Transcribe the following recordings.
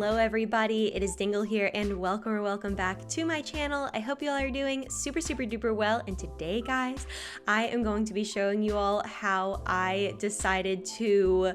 Hello everybody, it is Dingle here and welcome back to my channel. I hope you all are doing super duper well, and today guys, I am going to be showing you all how I decided to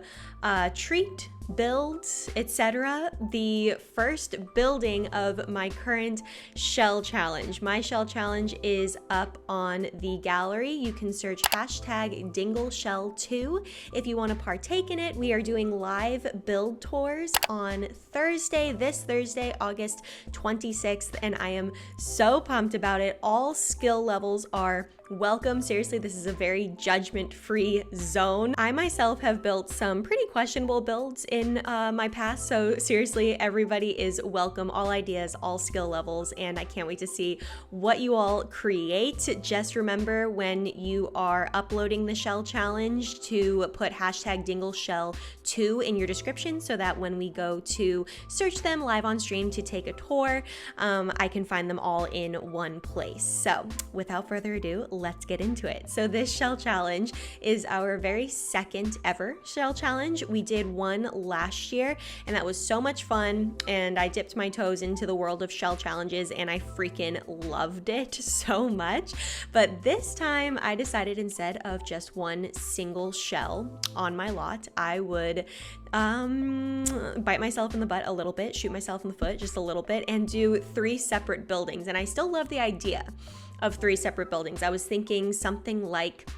treat, build, etc. the first building of my current shell challenge. My shell challenge is up on the gallery. You can search hashtag DingleShell2 if you want to partake in it. We are doing live build tours on Thursday, this Thursday, August 26th, and I am so pumped about it. All skill levels are welcome. Seriously, this is a very judgment-free zone. I myself have built some pretty questionable builds in my past, so seriously, everybody is welcome. All ideas, all skill levels, and I can't wait to see what you all create. Just remember, when you are uploading the shell challenge, to put hashtag DingleShell2 in your description so that when we go to search them live on stream to take a tour, I can find them all in one place. So without further ado, let's get into it. So this shell challenge is our very second ever shell challenge. We did one last year and that was so much fun, and I dipped my toes into the world of shell challenges and I freaking loved it so much. But this time I decided, instead of just one single shell on my lot, I would bite myself in the butt a little bit, shoot myself in the foot just a little bit, and do 3 separate buildings. And I still love the idea of 3 separate buildings. I was thinking something like,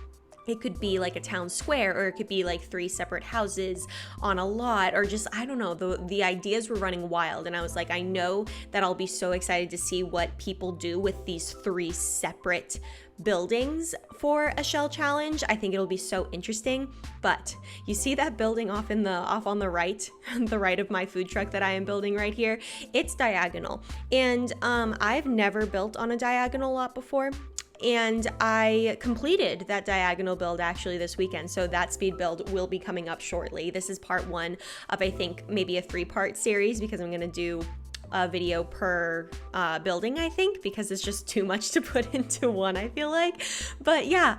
it could be like a town square, or it could be like 3 separate houses on a lot, or just, I don't know, the ideas were running wild, and I was like, I know that I'll be so excited to see what people do with these 3 separate buildings for a shell challenge. I think it'll be so interesting. But you see that building off on the right, the right of my food truck that I am building right here? It's diagonal, and I've never built on a diagonal lot before. And I completed that diagonal build actually this weekend, so that speed build will be coming up shortly. This is part 1 of, I think, maybe a 3-part series, because I'm gonna do a video per building, I think, because it's just too much to put into one, I feel like. But yeah,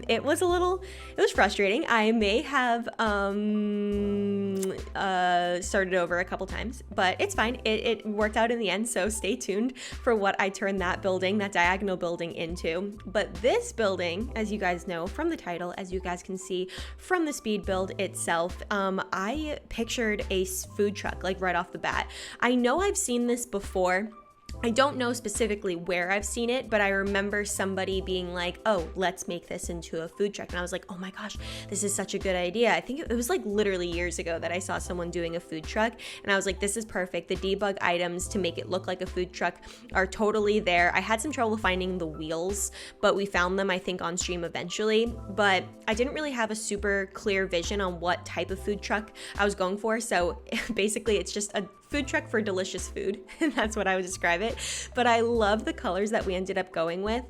it was frustrating. I may have started over a couple times, but it's fine. It worked out in the end, so stay tuned for what I turned that diagonal building into. But this building, as you guys know from the title, as you guys can see from the speed build itself, I pictured a food truck, like right off the bat. I know I've seen this before. I don't know specifically where I've seen it, but I remember somebody being like, oh, let's make this into a food truck. And I was like, oh my gosh, this is such a good idea. I think it was like literally years ago that I saw someone doing a food truck, and I was like, this is perfect. The debug items to make it look like a food truck are totally there. I had some trouble finding the wheels, but we found them, I think, on stream eventually. But I didn't really have a super clear vision on what type of food truck I was going for. So basically, it's just a food truck for delicious food, and that's what I would describe it. But I love the colors that we ended up going with.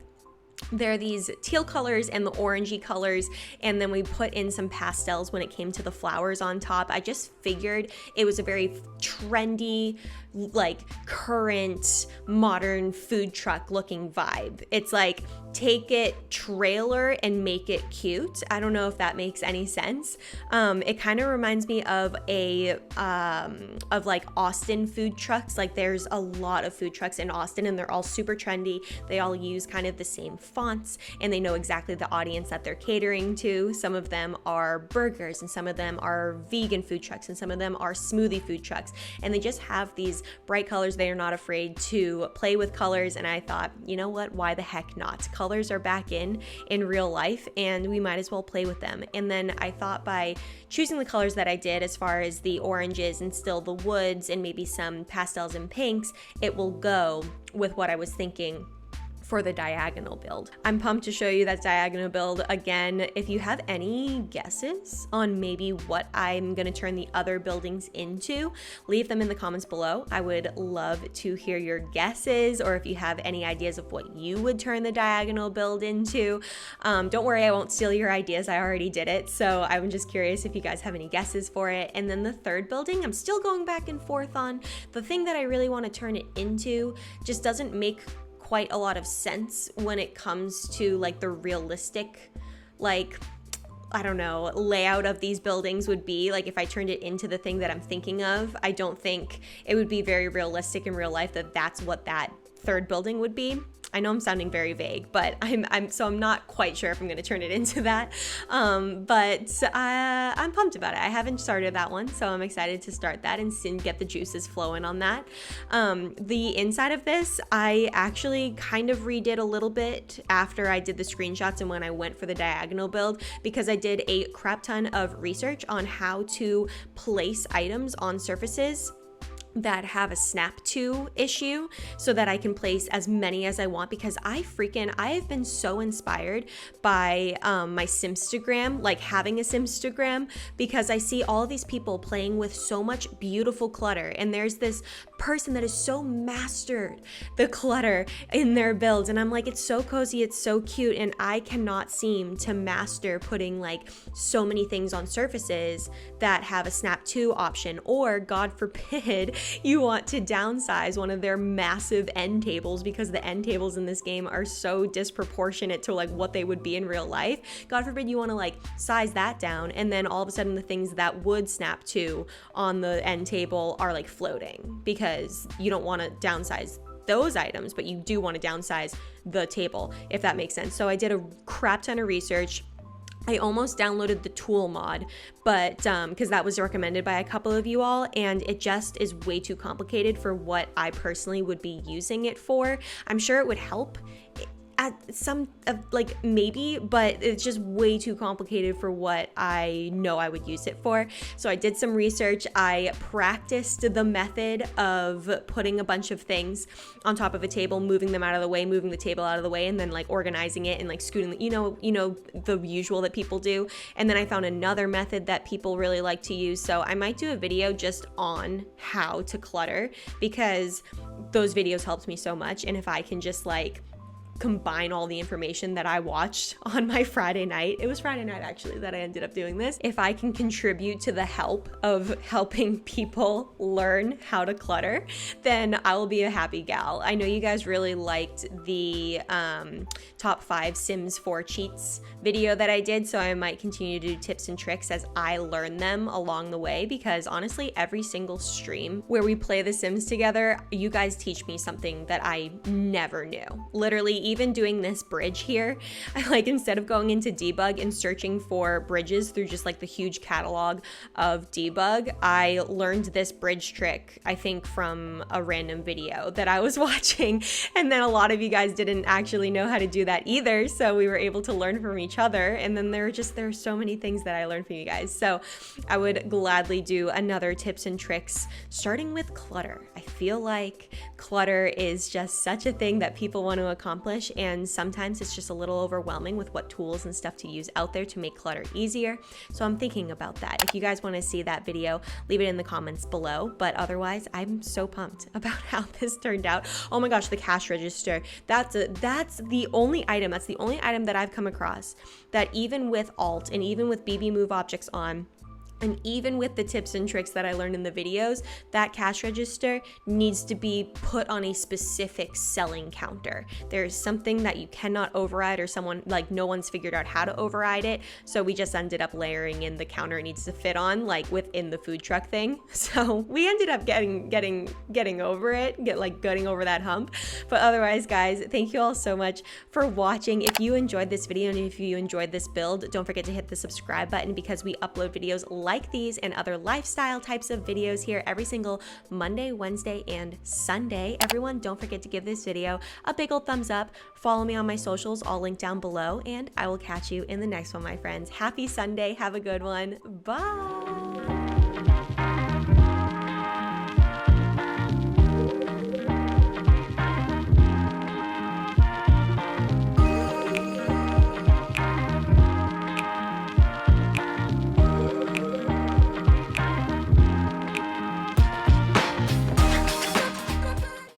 There are these teal colors and the orangey colors, and then we put in some pastels when it came to the flowers on top. I just figured it was a very trendy, like current modern food truck looking vibe. It's like, take it trailer and make it cute. I don't know if that makes any sense. It kind of reminds me of like Austin food trucks. Like, there's a lot of food trucks in Austin, and they're all super trendy. They all use kind of the same fonts, and they know exactly the audience that they're catering to. Some of them are burgers, and some of them are vegan food trucks, and some of them are smoothie food trucks, and they just have these bright colors. They are not afraid to play with colors, and I thought, you know what, why the heck not? Colors are back in real life, and we might as well play with them. And then I thought, by choosing the colors that I did, as far as the oranges and still the woods and maybe some pastels and pinks, it will go with what I was thinking for the diagonal build. I'm pumped to show you that diagonal build again. If you have any guesses on maybe what I'm gonna turn the other buildings into, leave them in the comments below. I would love to hear your guesses, or if you have any ideas of what you would turn the diagonal build into. Don't worry, I won't steal your ideas. I already did it. So I'm just curious if you guys have any guesses for it. And then the third building, I'm still going back and forth on. The thing that I really want to turn it into just doesn't make quite a lot of sense when it comes to like the realistic, like I don't know, layout of these buildings would be, like if I turned it into the thing that I'm thinking of. I don't think it would be very realistic in real life that that's what that third building would be. I know I'm sounding very vague, but I'm not quite sure if I'm going to turn it into that. But I'm pumped about it. I haven't started that one, so I'm excited to start that and get the juices flowing on that. The inside of this, I actually kind of redid a little bit after I did the screenshots and when I went for the diagonal build, because I did a crap ton of research on how to place items on surfaces that have a snap to issue so that I can place as many as I want, because I have been so inspired by my Simstagram, like having a Simstagram, because I see all these people playing with so much beautiful clutter, and there's this person that has so mastered the clutter in their builds, and I'm like, it's so cozy, it's so cute, and I cannot seem to master putting like so many things on surfaces that have a snap to option, or God forbid you want to downsize one of their massive end tables, because the end tables in this game are so disproportionate to like what they would be in real life. God forbid you want to like size that down, and then all of a sudden the things that would snap to on the end table are like floating, because you don't want to downsize those items, but you do want to downsize the table, if that makes sense. So I did a crap ton of research. I almost downloaded the tool mod, but because that was recommended by a couple of you all, and it just is way too complicated for what I personally would be using it for. I'm sure it would help at some like maybe, but it's just way too complicated for what I know I would use it for. So I did some research. I practiced the method of putting a bunch of things on top of a table, moving them out of the way, moving the table out of the way, and then like organizing it and like scooting, you know, the usual that people do. And then I found another method that people really like to use. So I might do a video just on how to clutter, because those videos helped me so much. And if I can just like combine all the information that I watched on my Friday night. It was Friday night actually that I ended up doing this. If I can contribute to the help of helping people learn how to clutter, then I will be a happy gal. I know you guys really liked the top 5 Sims 4 cheats video that I did, so I might continue to do tips and tricks as I learn them along the way, because honestly, every single stream where we play The Sims together, you guys teach me something that I never knew. Literally, even doing this bridge here, I like, instead of going into debug and searching for bridges through just like the huge catalog of debug, I learned this bridge trick, I think from a random video that I was watching, and then a lot of you guys didn't actually know how to do that either, so we were able to learn from each other. And then there are so many things that I learned from you guys, so I would gladly do another tips and tricks starting with clutter. I feel like clutter is just such a thing that people want to accomplish, and sometimes it's just a little overwhelming with what tools and stuff to use out there to make clutter easier. So I'm thinking about that. If you guys want to see that video, leave it in the comments below. But otherwise, I'm so pumped about how this turned out. Oh my gosh, the cash register. That's the only item. That's the only item that I've come across that even with Alt and even with BB Move Objects on, and even with the tips and tricks that I learned in the videos, that cash register needs to be put on a specific selling counter. There's something that you cannot override, or someone, like, no one's figured out how to override it. So we just ended up layering in the counter it needs to fit on, like within the food truck thing. So we ended up getting over it, getting over that hump. But otherwise, guys, thank you all so much for watching. If you enjoyed this video and if you enjoyed this build, don't forget to hit the subscribe button, because we upload videos like these and other lifestyle types of videos here every single Monday, Wednesday, and Sunday. Everyone, don't forget to give this video a big old thumbs up. Follow me on my socials, all linked down below, and I will catch you in the next one, my friends. Happy Sunday. Have a good one. Bye.